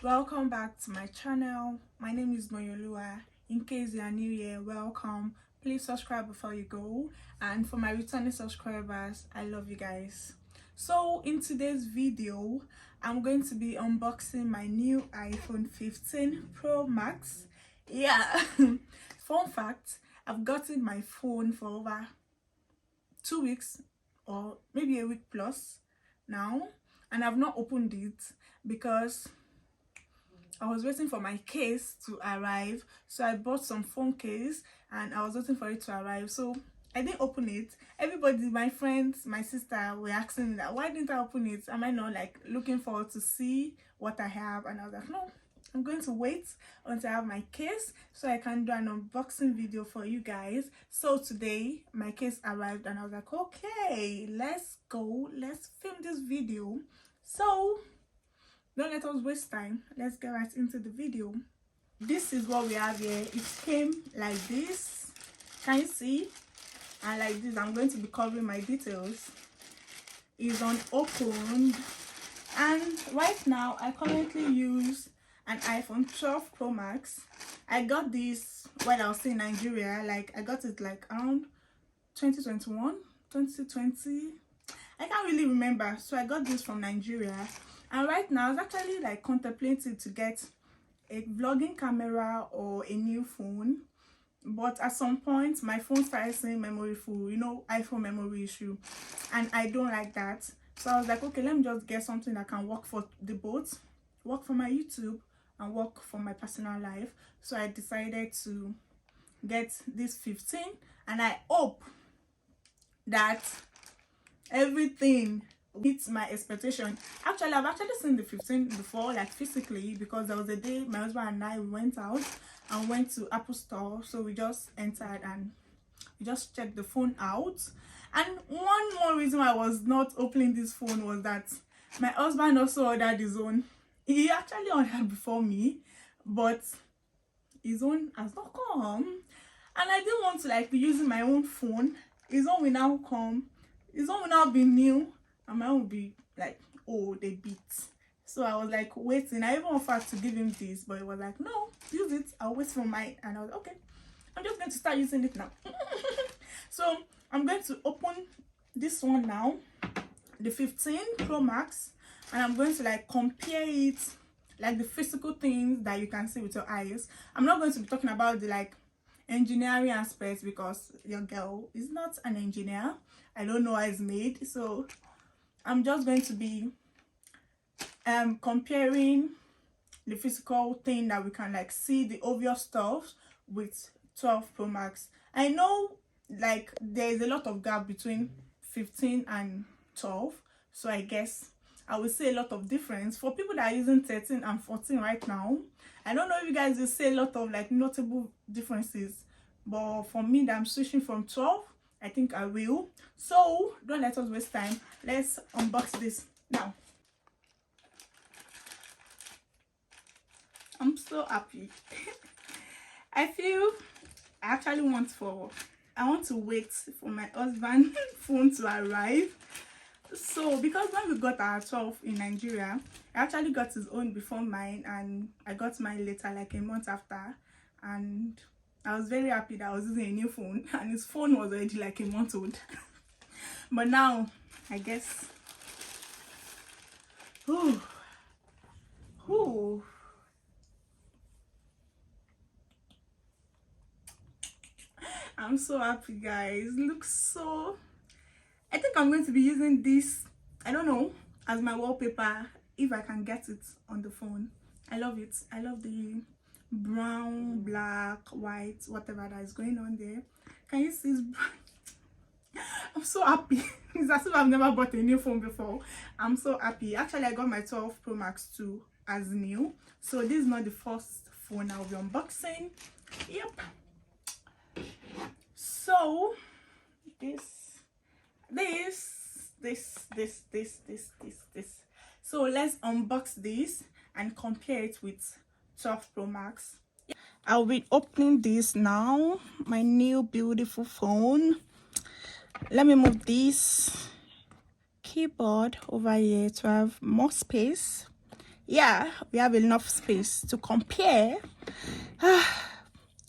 Welcome back to my channel. My name is Moyolua. In case you are new here, welcome. Please subscribe before you go, and for my returning subscribers, I love you guys. So in today's video, I'm going to be unboxing my new iPhone 15 Pro Max. Yeah. Fun fact, I've gotten my phone for over 2 weeks or maybe a week plus now, and I've not opened it because I was waiting for my case to arrive. So I bought some phone case and I was waiting for it to arrive. So I didn't open it. Everybody, my friends, my sister were asking me that why didn't I open it? Am I not like looking forward to see what I have? And I was like, no, I'm going to wait until I have my case so I can do an unboxing video for you guys. So today my case arrived and I was like, okay, let's go, let's film this video. So don't let us waste time, let's get right into the video. This is what we have here. It came like this, can you see? And like this, I'm going to be covering my details. It's unopened, and right now I currently use an iPhone 12 Pro Max. I got this while I was in Nigeria. Like I got it like around 2021 2020, I can't really remember. So I got this from Nigeria, and right now I was actually like contemplating to get a vlogging camera or a new phone, but at some point my phone started saying memory full, you know, iPhone memory issue, and I don't like that. So I was like, okay, let me just get something that can work for the both, work for my YouTube and work for my personal life. So I decided to get this 15, and I hope that everything meets my expectation. Actually, I've actually seen the 15 before, like physically, because there was a day my husband and I went out and went to Apple Store. So we just entered and we just checked the phone out. And one more reason why I was not opening this phone was that my husband also ordered his own. He actually ordered before me, but his own has not come, and I didn't want to like be using my own phone. His own will now come, his own will now be new, and my own will be like old a bit. So I was like waiting. I even offered to give him this, but he was like, no, use it, I'll wait for mine. And I was okay, I'm just going to start using it now. So I'm going to open this one now, the 15 Pro Max, and I'm going to like compare it, like the physical things that you can see with your eyes. I'm not going to be talking about the like engineering aspects because your girl is not an engineer. I don't know how it's made, so I'm just going to be comparing the physical thing that we can like see, the obvious stuff, with 12 Pro Max. I know like there is a lot of gap between 15 and 12, so I guess I will say a lot of difference for people that are using 13 and 14 right now. I don't know if you guys will say a lot of like notable differences, but for me that I'm switching from 12, I think I will. So don't let us waste time, let's unbox this now. I'm so happy. I actually want to wait for my husband's phone to arrive. So because when we got our 12 in Nigeria, I actually got his own before mine, and I got mine later, like a month after, and I was very happy that I was using a new phone, and his phone was already like a month old. But now I guess I'm so happy, guys. Looks so, I think I'm going to be using this, I don't know, as my wallpaper if I can get it on the phone. I love it. I love the brown, black, white, whatever that is going on there. Can you see? I'm so happy. It's as if I've never bought a new phone before. I'm so happy. Actually, I got my 12 Pro Max 2 as new, so this is not the first phone I'll be unboxing. Yep. So this. So let's unbox this and compare it with 12 Pro Max. I'll be opening this now, my new beautiful phone. Let me move this keyboard over here to have more space. yeah, we have enough space to compare.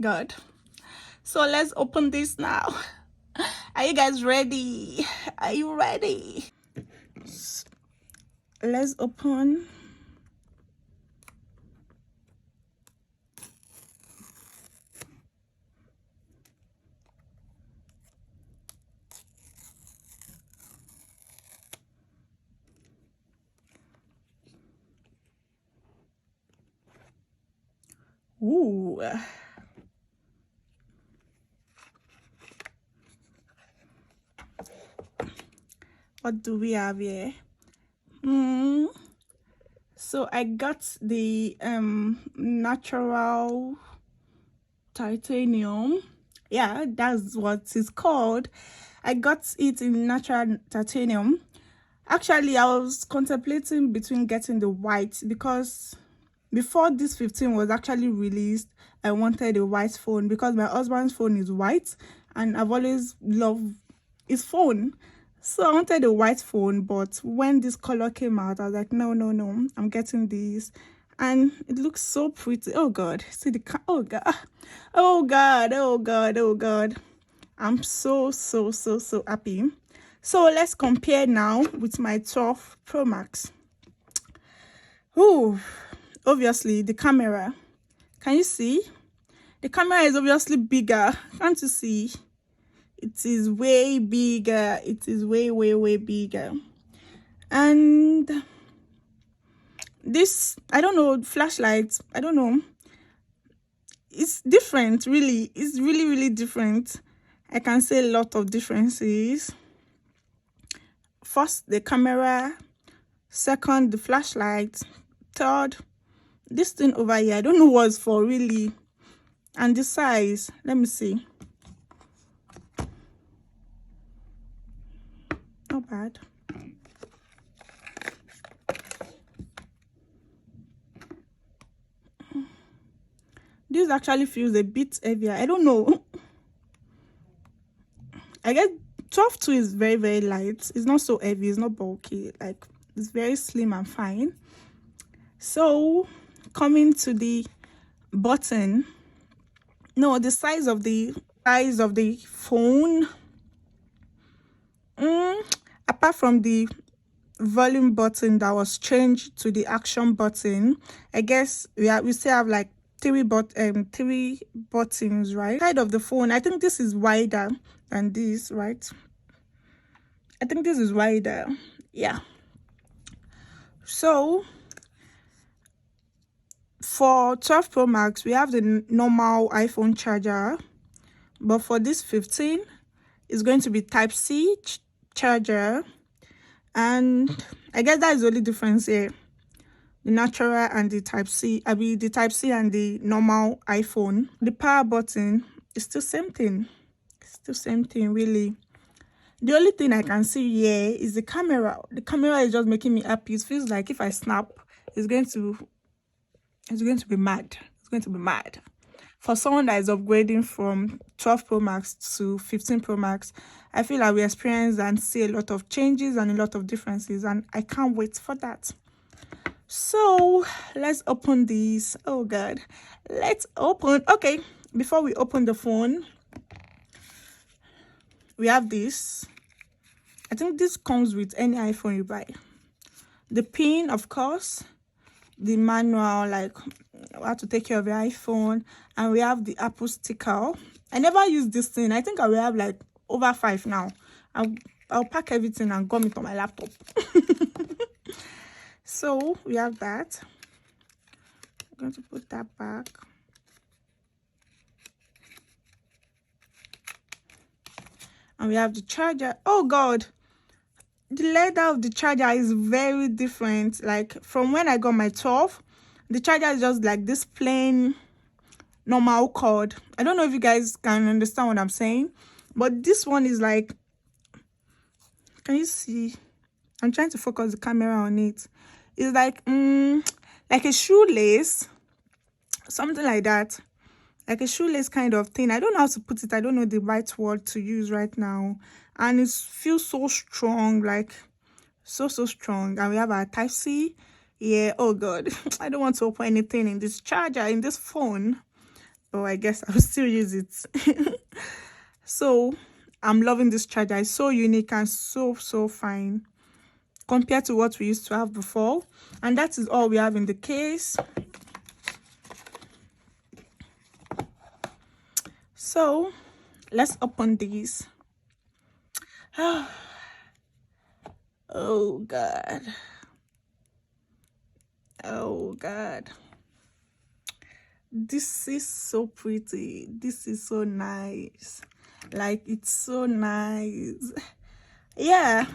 God. So let's open this now. Are you guys ready? Are you ready? Let's open. Ooh. What do we have here? So I got the natural titanium. Yeah, that's what it's called. I got it in natural titanium. Actually, I was contemplating between getting the white, because before this 15 was actually released, I wanted a white phone because my husband's phone is white and I've always loved his phone. So I wanted a white phone, but when this color came out, I was like, no, I'm getting this. And it looks so pretty. Oh God, see the oh God, oh God, oh God, oh God. I'm so happy. So let's compare now with my 12 Pro Max. Oh, obviously the camera. Can you see? The camera is obviously bigger. Can't you see? It is way bigger. It is way bigger. And this, I don't know, flashlight, I don't know. It's different, really. It's really different. I can say a lot of differences. First, the camera. Second, the flashlight. Third, this thing over here, I don't know what's for really. And the size, let me see. Not bad. This actually feels a bit heavier. I don't know. I guess 12-2 is very light. It's not so heavy. It's not bulky. Like, it's very slim and fine. So coming to the button, no, the size of the phone, apart from the volume button that was changed to the action button, I guess we still have like three buttons, right? Side of the phone, I think this is wider than this, right? I think this is wider. Yeah. So for 12 Pro Max, we have the normal iPhone charger, but for this 15, it's going to be Type-C charger, and I guess that is the only difference here. The natural and the Type-C, the Type-C and the normal iPhone. The power button is still same thing. It's still same thing, really. The only thing I can see here is the camera. The camera is just making me happy. It feels like if I snap, it's going to be mad. It's going to be mad. For someone that is upgrading from 12 Pro Max to 15 Pro Max, I feel like we experience and see a lot of changes and a lot of differences, and I can't wait for that. So let's open these. Oh God, let's open. Okay, before we open the phone, we have this. I think this comes with any iPhone you buy. The pin, of course, the manual, like how to take care of your iPhone, and we have the Apple sticker. I never use this thing. I think I will have like over 5 now. I'll pack everything and gum it on my laptop. So we have that. I'm going to put that back. And we have the charger. Oh God, the leather of the charger is very different. Like from when I got my 12, the charger is just like this plain normal cord. I don't know if you guys can understand what I'm saying, but this one is like, can you see? I'm trying to focus the camera on it. It's like a shoelace, something like that, like a shoelace kind of thing. I don't know how to put it. I don't know the right word to use right now, and it feels so strong, like so strong. And we have our Type-C Yeah, oh god. I don't want to open anything in this charger, in this phone. But I guess I'll still use it. So I'm loving this charger. It's so unique and so fine compared to what we used to have before. And that is all we have in the case. So let's open these. Oh god. Oh god. This is so pretty. This is so nice. Like, it's so nice. Yeah.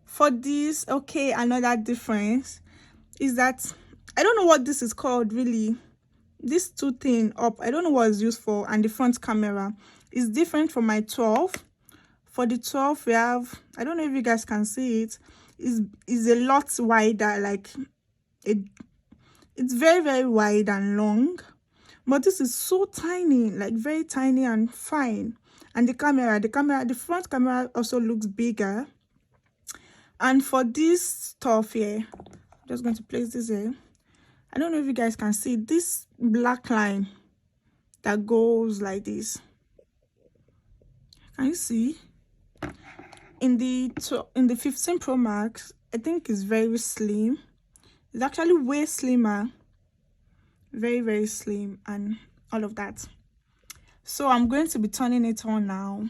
For this, okay, another difference is that I don't know what this is called really. This two thing up, I don't know what it's used for, and the front camera is different from my 12. For the 12, we have, I don't know if you guys can see it, is a lot wider, like it's very wide and long, but this is so tiny, like very tiny and fine. And the front camera also looks bigger. And for this stuff here, I'm just going to place this here. I don't know if you guys can see this black line that goes like this. Can you see? In the 15 Pro Max, I think it's very slim. It's actually way slimmer. Very slim and all of that. So I'm going to be turning it on now.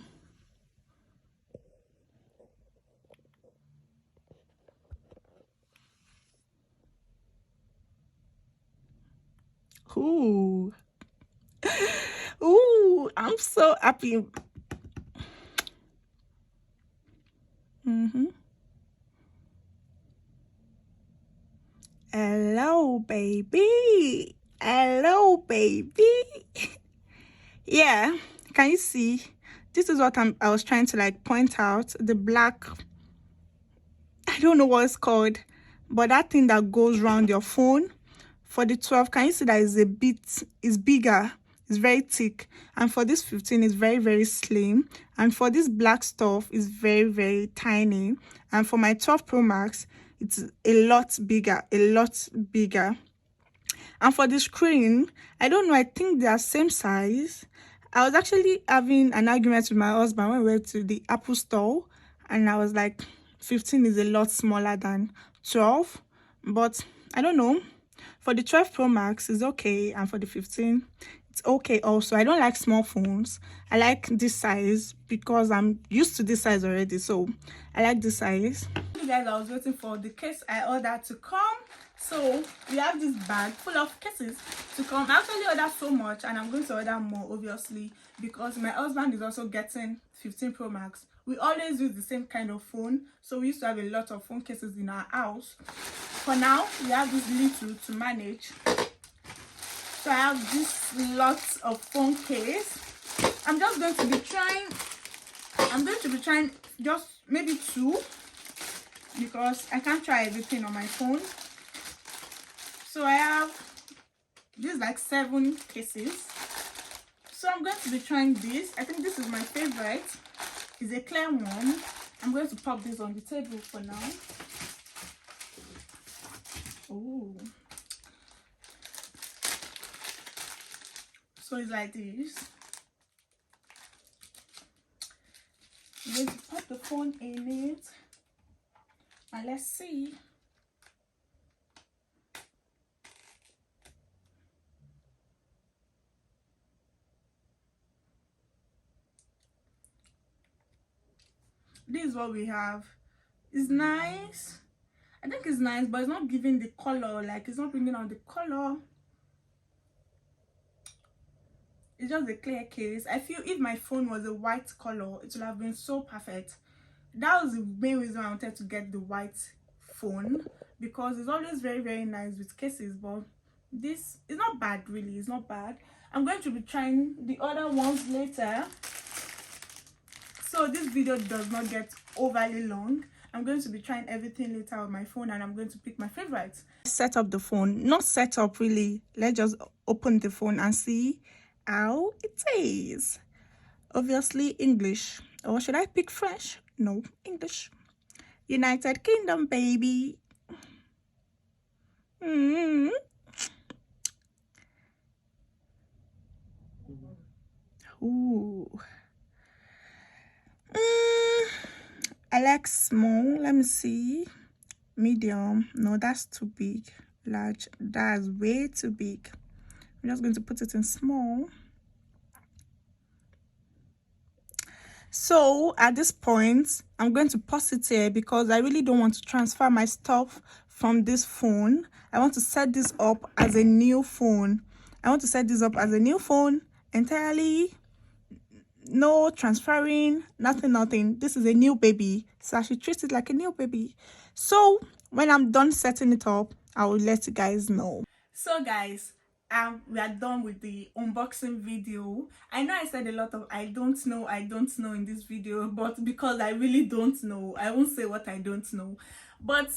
Ooh. Ooh, I'm so happy. Hello, baby. Hello, baby. Yeah, can you see? This is what I was trying to like point out. The black, I don't know what it's called, but that thing that goes around your phone. For the 12, can you see that is bigger, it's very thick. And for this 15, it's very slim. And for this black stuff, is very tiny. And for my 12 Pro Max, it's a lot bigger. And for the screen, I don't know, I think they are same size. I was actually having an argument with my husband when we went to the Apple store, and I was like, 15 is a lot smaller than 12. But I don't know. For the 12 Pro Max, it's okay. And for the 15, it's okay also. I don't like small phones. I like this size because I'm used to this size already. So I like this size. You guys, I was waiting for the case I ordered to come. So we have this bag full of cases to come. I actually ordered so much, and I'm going to order more, obviously, because my husband is also getting 15 Pro Max. We always use the same kind of phone, so we used to have a lot of phone cases in our house. For now, we have this little to manage. So I have this lot of phone case. I'm going to be trying just maybe 2, because I can't try everything on my phone. So I have this like 7 cases. So I'm going to be trying this. I think this is my favorite. It's a clear one. I'm going to pop this on the table for now. Oh. So it's like this. I'm going to put the phone in it. And let's see. This is what we have. It's nice. I think it's nice, but it's not giving the color. Like, it's not bringing out the color. It's just a clear case. I feel if my phone was a white color, it would have been so perfect. That was the main reason I wanted to get the white phone, because it's always very nice with cases. But this is not bad, really. It's not bad. I'm going to be trying the other ones later, so this video does not get overly long. I'm going to be trying everything later on my phone, and I'm going to pick my favorites. Set up the phone. Not set up really. Let's just open the phone and see how it is. Obviously English. Or should I pick French? No, English. United Kingdom, baby. Mm. Ooh. I like small. Let me see. Medium. No, that's too big. Large. That's way too big. I'm just going to put it in small. So at this point, I'm going to pause it here because I really don't want to transfer my stuff from this phone. I want to set this up as a new phone. I want to set this up as a new phone entirely. No transferring, nothing. This is a new baby, so I should treat it like a new baby. So when I'm done setting it up, I will let you guys know. So guys, we are done with the unboxing video. I know I said a lot of I don't know in this video, but because I really don't know, I won't say what I don't know. But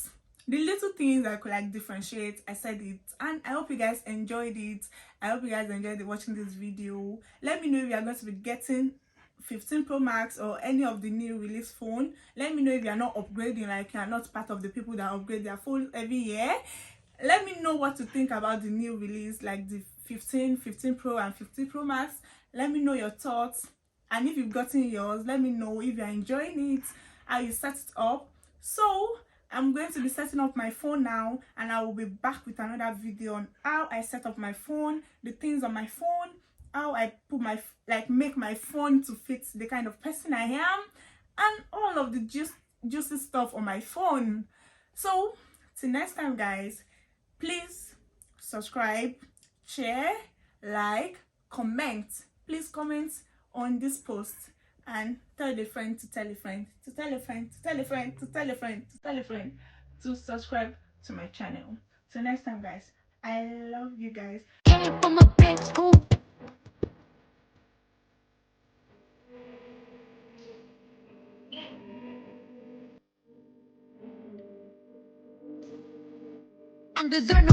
the little things I could like differentiate, I said it, and I hope you guys enjoyed it. I hope you guys enjoyed watching this video. Let me know if you are going to be getting 15 Pro Max or any of the new release phone. Let me know if you are not upgrading, like you are not part of the people that upgrade their phone every year. Let me know what to think about the new release, like the 15 Pro and 15 Pro Max. Let me know your thoughts, and if you've gotten yours, let me know if you're enjoying it, how you set it up. So I'm going to be setting up my phone now, and I will be back with another video on how I set up my phone, the things on my phone, how I put my make my phone to fit the kind of person I am, and all of the juicy stuff on my phone. So till next time guys, please subscribe, share, like, comment. Please comment on this post and tell a friend to tell a friend to tell a friend to tell a friend to tell a friend to tell a friend to subscribe to my channel. So next time guys, I love you guys. Came from a big school. And deserve no